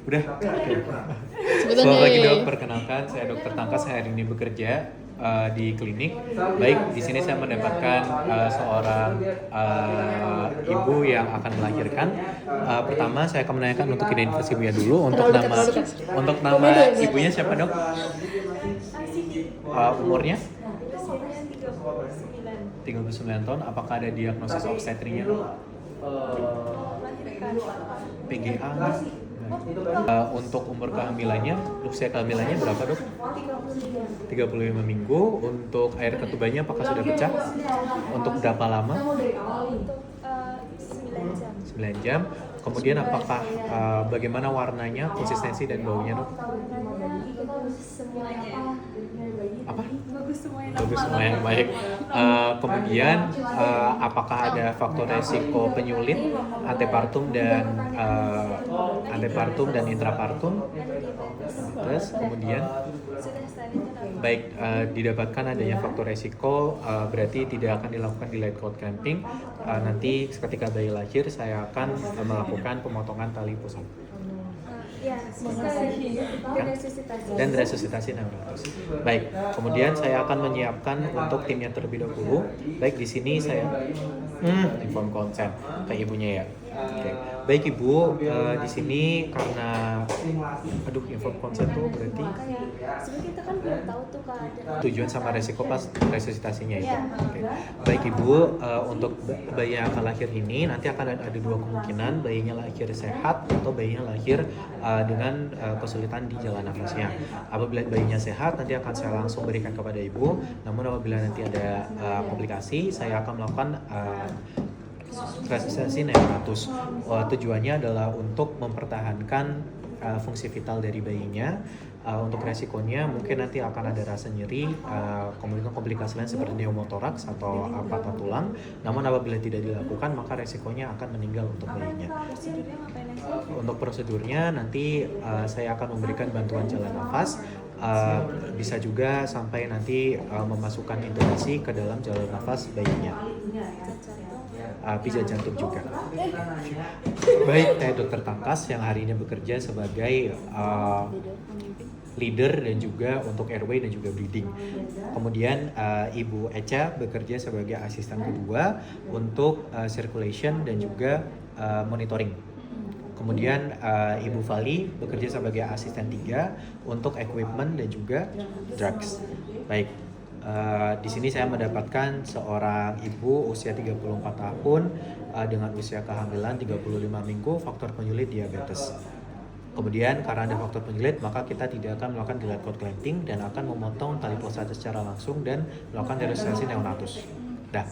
Udah. Sebutan Selamat pagi deh. dok, perkenalkan saya Dokter Tangkas, saya hari ini bekerja di klinik. Baik, di sini saya mendapatkan seorang ibu yang akan melahirkan. Pertama saya akan menanyakan untuk identitas ibunya dulu. Untuk nama ibunya siapa dok? Umurnya? 39 tahun. Apakah ada diagnosis obstetriknya dok? PGA nggak? Untuk umur kehamilannya, usia kehamilannya berapa dok? 35 minggu. Untuk air ketubanya apakah sudah pecah? Untuk berapa lama? 9 jam. Kemudian apakah bagaimana warnanya, konsistensi dan baunya dok? Apa? Bagus semua yang baik. Kemudian apakah ada faktor resiko penyulit, antepartum dan intrapartum? Terus kemudian baik, didapatkan adanya faktor resiko, berarti tidak akan dilakukan delayed cord clamping. Nanti ketika bayi lahir saya akan melakukan pemotongan tali pusat. Dan resusitasi neonatus. Baik, kemudian saya akan menyiapkan untuk timnya terlebih dahulu. Baik, di sini saya inform konsen ke ibunya ya. Oke. Baik ibu, di sini karena inform konsen tuh berarti sebenarnya kita kan belum tahu tuh keadaan tujuan sama resiko pas resusitasinya itu. Oke. Baik ibu, untuk bayi yang akan lahir ini nanti akan ada dua kemungkinan, bayinya lahir sehat atau bayinya lahir dengan kesulitan di jalan nafasnya. Apabila bayinya sehat nanti akan saya langsung berikan kepada ibu. Namun apabila nanti ada komplikasi, saya akan melakukan resusitasi neonatus. Tujuannya adalah untuk mempertahankan fungsi vital dari bayinya. Untuk resikonya mungkin nanti akan ada rasa nyeri, kemudian komplikasi lain seperti pneumotoraks atau patah tulang. Namun apabila tidak dilakukan maka resikonya akan meninggal untuk bayinya. prosedurnya ngapain aja? Untuk prosedurnya nanti saya akan memberikan bantuan jalan nafas. Bisa juga sampai nanti memasukkan intubasi ke dalam jalan nafas bayinya. Pijat jantung juga. Baik, saya Dokter Tangkas yang hari ini bekerja sebagai leader dan juga untuk airway dan juga breathing. Kemudian Ibu Echa bekerja sebagai asisten kedua untuk circulation dan juga monitoring. Kemudian Ibu Fali bekerja sebagai asisten 3 untuk equipment dan juga drugs. Baik, di sini saya mendapatkan seorang ibu usia 34 tahun dengan usia kehamilan 35 minggu, faktor penyulit diabetes. Kemudian karena ada faktor penyulit maka kita tidak akan melakukan delayed cord clamping dan akan memotong tali pusat secara langsung dan melakukan resusitasi neonatus. Dah,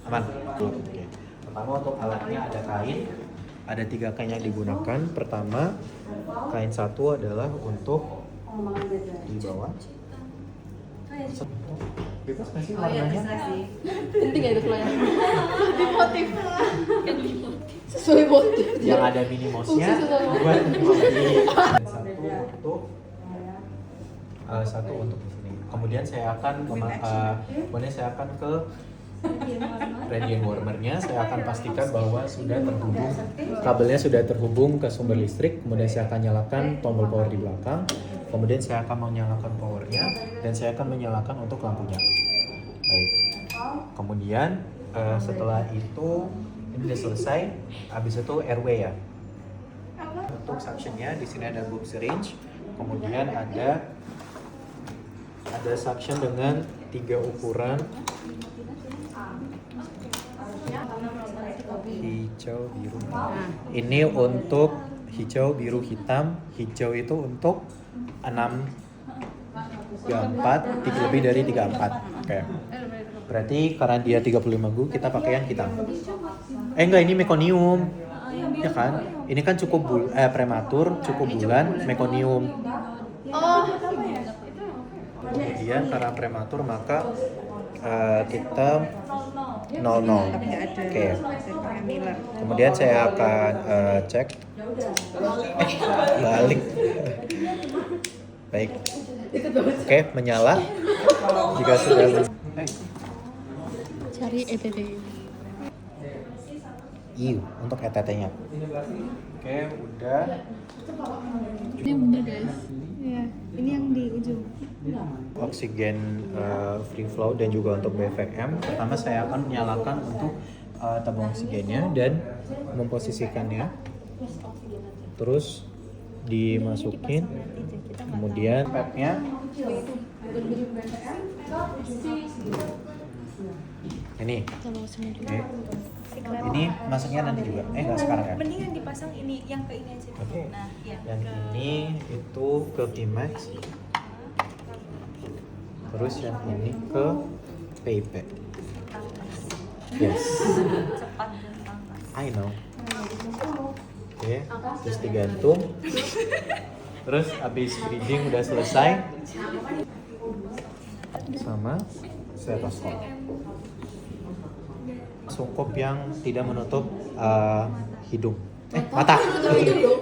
aman. Oke. Pertama untuk alatnya ada kain. Ada 3 kain yang digunakan. Pertama, kain satu adalah untuk di bawah. Bebas nggak sih warnanya? Penting ya itu pelayan. Motif. Sesuai motif. Yang ada mini mouse-nya buat satu untuk di sini. Kemudian saya akan ke radiant warmernya. Saya akan pastikan bahwa sudah terhubung, kabelnya sudah terhubung ke sumber listrik. Kemudian saya akan nyalakan tombol power di belakang. Kemudian saya akan menyalakan powernya dan saya akan menyalakan untuk lampunya. Baik. Kemudian setelah itu ini sudah selesai. Habis itu airway ya. Untuk suctionnya di sini ada bulb syringe. Kemudian ada suction dengan 3 ukuran. Hijau, biru. Ini untuk hijau, biru, hitam. Hijau itu untuk 634, lebih dari 34. Oke. Berarti karena dia 35 minggu kita pakai yang hitam. Enggak, ini mekonium. Ya kan? Ini kan cukup prematur, cukup bulan, mekonium. Kemudian karena prematur maka kita 00. Oke. Kemudian saya akan cek. Balik. Baik. Oke, menyala. Jika sudah Cari ETD. untuk ETT-nya. Oke, udah. Ini yang bener guys. Iya, ini yang di ujung. Oksigen free flow dan juga untuk BVM. Pertama saya akan menyalakan untuk tabung oksigennya dan memposisikannya. Terus dimasukin. Kemudian pipe-nya. Ini. Oke. Ini masuknya nanti juga. Nggak sekarang ya. Mendingan dipasang ini yang ke ini aja. Oke. Nah, ya. Yang ini itu ke Pimax. Terus yang ini ke PIP. Yes. Cepat dan panas. I know. Oke, terus digantung. Terus habis breeding udah selesai. Sama stetoskop. Sungkup yang tidak menutup hidung. Mata.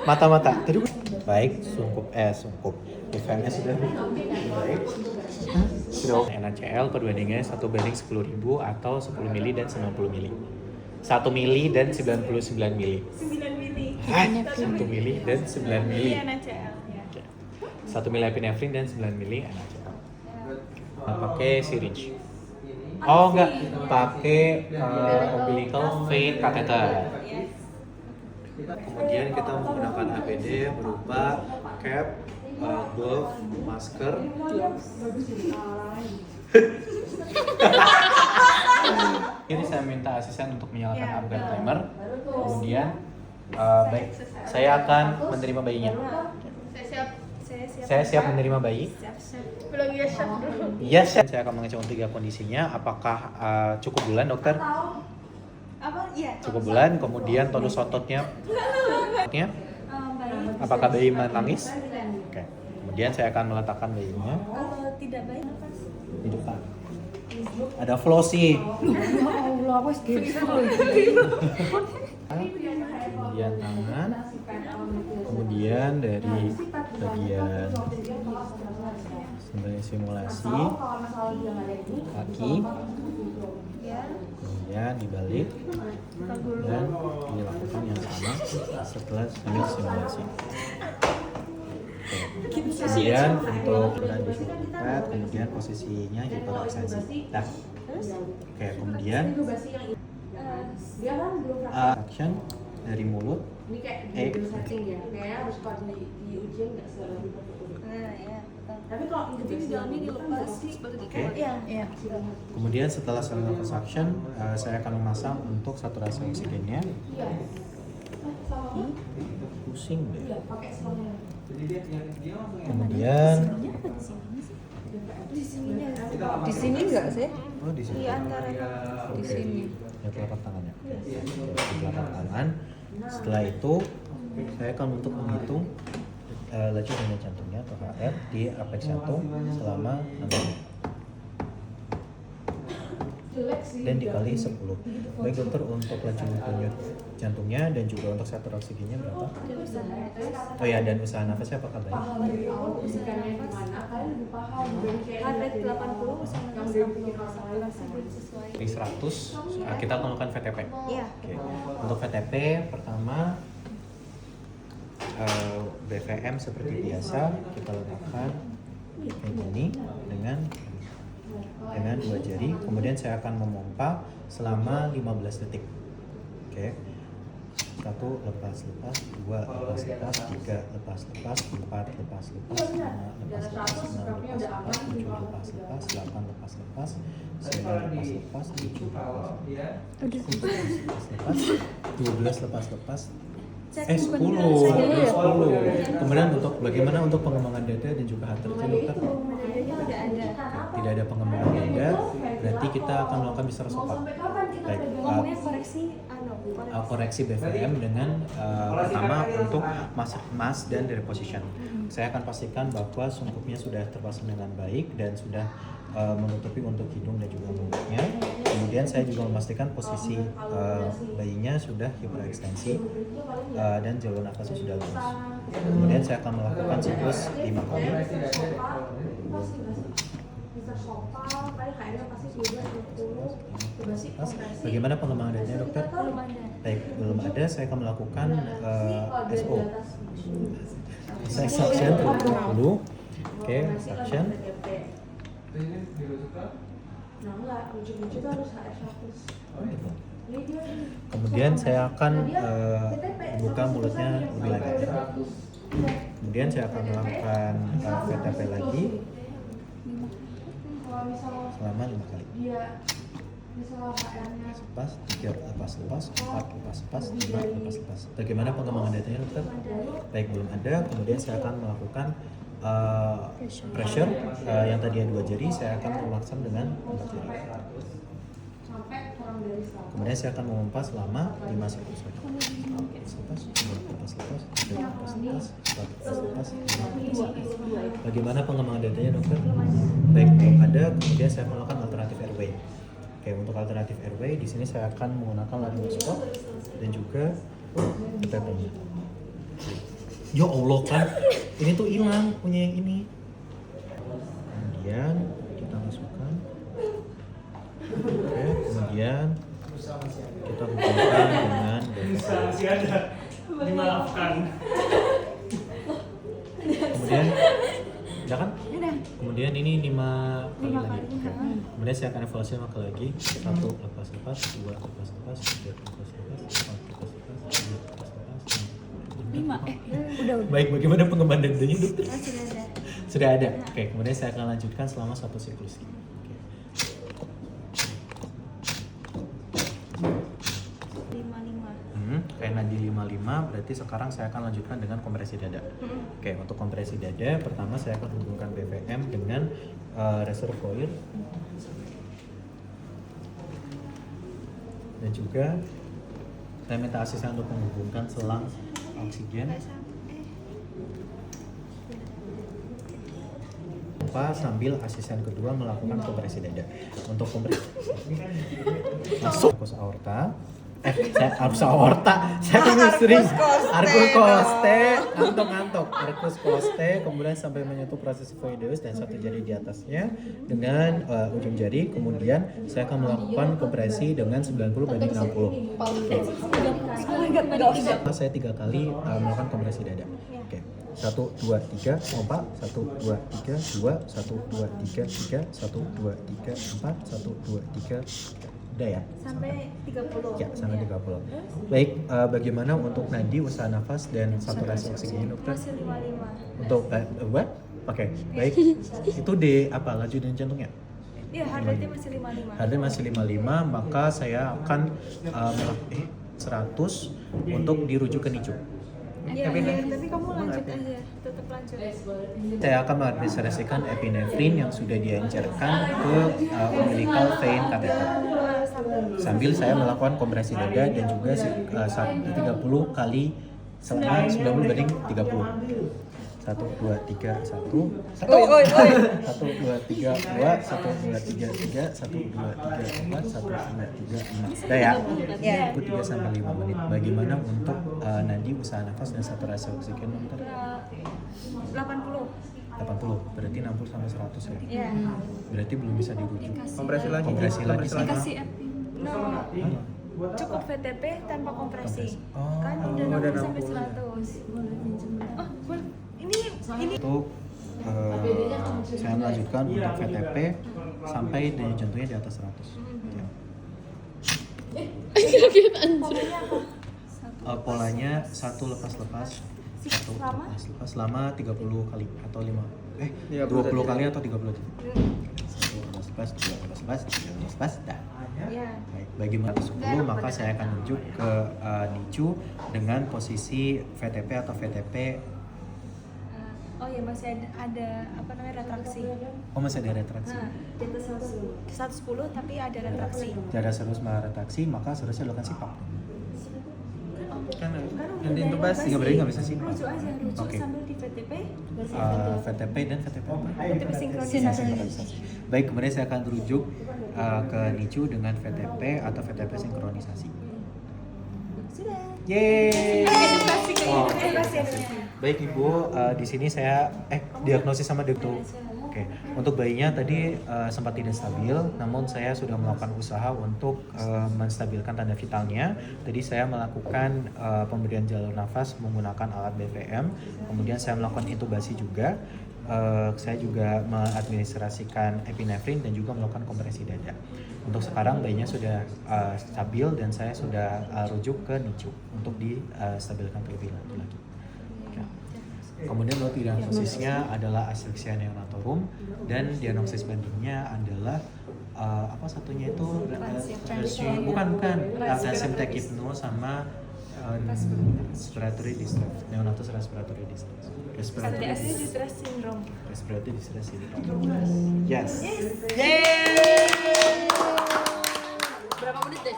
Mata. Tadi baik, sungkup. BVM-nya sudah baik. Sudah NaCl perbandingannya 1 banding 10.000 atau 10 mili dan 90 mili. 1 mili dan 99 mili. 9 mili. 1 mili dan 9 mili. Iya, NaCl. 1 mili epinefrin dan 9 mili NaCl. Pakai syringe. Oh enggak, pakai umbilical vein catheter. Kemudian kita menggunakan APD berupa cap, glove, masker. Ini saya minta asisten untuk menyalakan upgrade timer. Kemudian baik, saya akan menerima bayinya. Saya siap menerima bayi. Belum ya, chef dulu. Yes, saya akan mengecek untuk 3 kondisinya. Apakah cukup bulan, dokter? Apa? Iya. Cukup bulan. Kemudian tonus ototnya. Baik. Apakah bayi menangis? Oke. Kemudian saya akan meletakkan bayinya Tidak baik nafas. di depan. Ada flossy. Ya Allah, wes Kemudian tangan. Kemudian dari bagian sebagai simulasi kaki. Kemudian dibalik dan dilakukan yang sama setelah simulasi. Kemudian untuk berat di pipet, kemudian posisinya hiperekstensi. Nah, oke, kemudian action dari mulut. Nah, ya. Tapi kalau jadi di dalamnya dilepas seperti itu. Oke. Iya. Kemudian setelah saya melakukan suction, saya akan memasang untuk saturasi oksigennya. Pusing deh. Kemudian Di sini enggak sih? oh di sini. Di antara Di sini. Ya telapak tangannya. Di telapak tangan. Setelah itu saya akan untuk menghitung laju denyut jantungnya atau HR di apeks jantung selama 6 menit. Dan dikali 10. Baik dokter, untuk laju denyut jantungnya dan juga untuk saturasi oksigennya berapa? Oh ya, dan usaha nafasnya apakah baik? Heart rate 80 sama nafas 60. Masih belum sesuai. Di 100 kita akan melakukan VTP. Iya. Oke. Untuk VTP pertama BVM seperti biasa kita letakkan kayak gini dengan 2 jari. Kemudian saya akan memompa selama 15 detik. Oke. 1 lepas, 2 lepas, 3 lepas, 4 lepas, 5 lepas, 6 lepas, 7 lepas, 8 lepas, 9 lepas, 7 lepas, 12 lepas, 10. Kemudian untuk bagaimana untuk pengembangan dada dan juga heart rate, dokter? Tidak ada. Tidak ada pengembangan dada, berarti kita akan melakukan Mr. Sopak. Baik, Ngomongnya koreksi BVM dengan pertama untuk mass dan deposition. Saya akan pastikan bahwa sungkupnya sudah terpasang dengan baik dan sudah menutupi untuk hidung dan juga mulutnya. Kemudian saya juga memastikan posisi bayinya sudah hiperekstensi dan jalur nafasnya sudah lurus. Kemudian saya akan melakukan siklus 5 kali. Bagaimana pengembangan datanya dokter? Belum ada. Baik, belum ada. Saya akan melakukan SO. Saya suction terlebih dahulu. Oke, suction. Kemudian saya akan buka mulutnya lebih lebar. Kemudian saya akan melakukan VTP lagi selama 5 kali. Lepas, 3 lepas, 4 lepas, 5 lepas. Bagaimana pengembangan datanya dokter? Baik, belum ada. Kemudian saya akan melakukan pressure yang tadinya 2 jari, saya akan melaksanakan dengan 4 jari. Kemudian saya akan memompa selama 5 siklus saja. Lepas. Bagaimana pengembangan datanya dokter? Baik, belum ada. Kemudian saya melakukan alternatif airway. Oke, untuk alternatif airway di sini saya akan menggunakan laryngoscope dan juga pipetnya. Ya Allah kan, ini tuh hilang punya yang ini. Kemudian kita masukkan. Oke, kemudian kita hubungkan dengan masih ada dimaafkan. Kemudian, ya kan? Udah. Kemudian ini 5 kali 5 lagi. kali. Kemudian saya akan evaluasi 5 kali lagi. 1 lepas, 2 lepas, 3 lepas, 4 lepas, 5 lepas. 5. Udah. Baik, bagaimana pengembangan datanya dokter? Sudah ada. Sudah ada. Oke, kemudian saya akan lanjutkan selama 1 siklus. Oke. 55. Karena di 55 berarti sekarang saya akan lanjutkan dengan kompresi dada. Oke, untuk kompresi dada pertama saya akan hubungkan BVM dengan reservoir dan juga saya minta asisten untuk menghubungkan selang oksigen. Sambil asisten kedua melakukan kompresi dada. Untuk kompresi masuk arcus aorta. Saya arcus aorta. Saya sering arcus coste, ngantuk. Arcus coste, kemudian sampai menyentuh proses voideus dan satu jari di atasnya dengan ujung jari. Kemudian saya akan melakukan kompresi dengan 90/60. Saya 3 kali melakukan kompresi dada. Oke. 1, 2, 3, pompa. 1, 2, 3, 2, 1, 2, 3, 3, 1, 2, 3, 4, 1, 2, 3. Udah ya? Sampai 30. Ya, sampai 30. Baik, bagaimana untuk nadi, usaha nafas, dan saturasi oksigen dokter? Masih 55. Untuk what? Oke, baik. Itu di apa? Laju dan jantungnya? Iya, heart rate-nya masih 55. Ada masih 55, maka saya akan 100 untuk dirujuk ke NICU. Iya, tapi kamu lanjut aja, tetap lanjut. Saya akan mengadministrasikan epinefrin yang sudah diencerkan ke umbilical vein catheter. Sambil saya melakukan kompresi dada dan juga 30 kali selama 90/30. 1, 2, 3, 1. 1, 2, 3, 2, 1, 2, 3, 3, 1, 2, 3, 4, 1, 2, 3, 5. Udah ya? Itu 3 sampai 5 menit. Bagaimana untuk nadi, usaha nafas, dan saturasi oksigen dokter? 80. 80, berarti 60 sampai 100 ya? Iya. Berarti belum bisa dirujuk. Kompresi lagi. Kompresi lagi sama. Dikasih No, cukup VTP tanpa kompresi. Oh, Kan udah udah 60 sampai 60. 100. Oh, boleh. Ini Untuk saya melanjutkan untuk VTP sampai daya jantungnya di atas 100. Ya. Polanya 1 lepas-lepas, 1 lepas-lepas selama 30 kali atau 20 kali atau 30 kali. 1 lepas-lepas, 2 lepas-lepas, 3 lepas-lepas, dah. ya. Baik, bagi 10 maka saya akan tunjuk ke NICU dengan posisi VTP atau VTP. Oh ya, masih ada apa namanya retraksi. Oh, masih ada retraksi. Nah, di atas 110 tapi ada retraksi. Tidak harus retraksi, maka seharusnya dilakukan sipak. Kan Kan yang diintubasi. Tiga berarti nggak bisa sipak. Rujuk aja, rujuk Oke. sambil di VTP. VTP dan VTP apa? VTP sinkronisasi. Baik, kemudian saya akan rujuk ke NICU dengan VTP atau VTP sinkronisasi. Sudah. Yeay! Edukasi ke Oh. edukasi. Baik Ibu, di sini saya diagnosis sama dokter. Oke, Oke, untuk bayinya tadi sempat tidak stabil, namun saya sudah melakukan usaha untuk menstabilkan tanda vitalnya. Tadi saya melakukan pemberian jalur nafas menggunakan alat BVM, kemudian saya melakukan intubasi juga. Saya juga mengadministrasikan epinefrin dan juga melakukan kompresi dada. Untuk sekarang bayinya sudah stabil dan saya sudah rujuk ke NICU untuk distabilkan terlebih lanjut lagi. Oke. Kemudian untuk diagnosisnya adalah aslexia neonatorum dan diagnosis bandingnya adalah apa satunya itu bukan transition tachypno sama respiratory distress, neonatus respiratory distress. Respiratory distress syndrome. Respiratory distress syndrome. Yes. Berapa menit deh?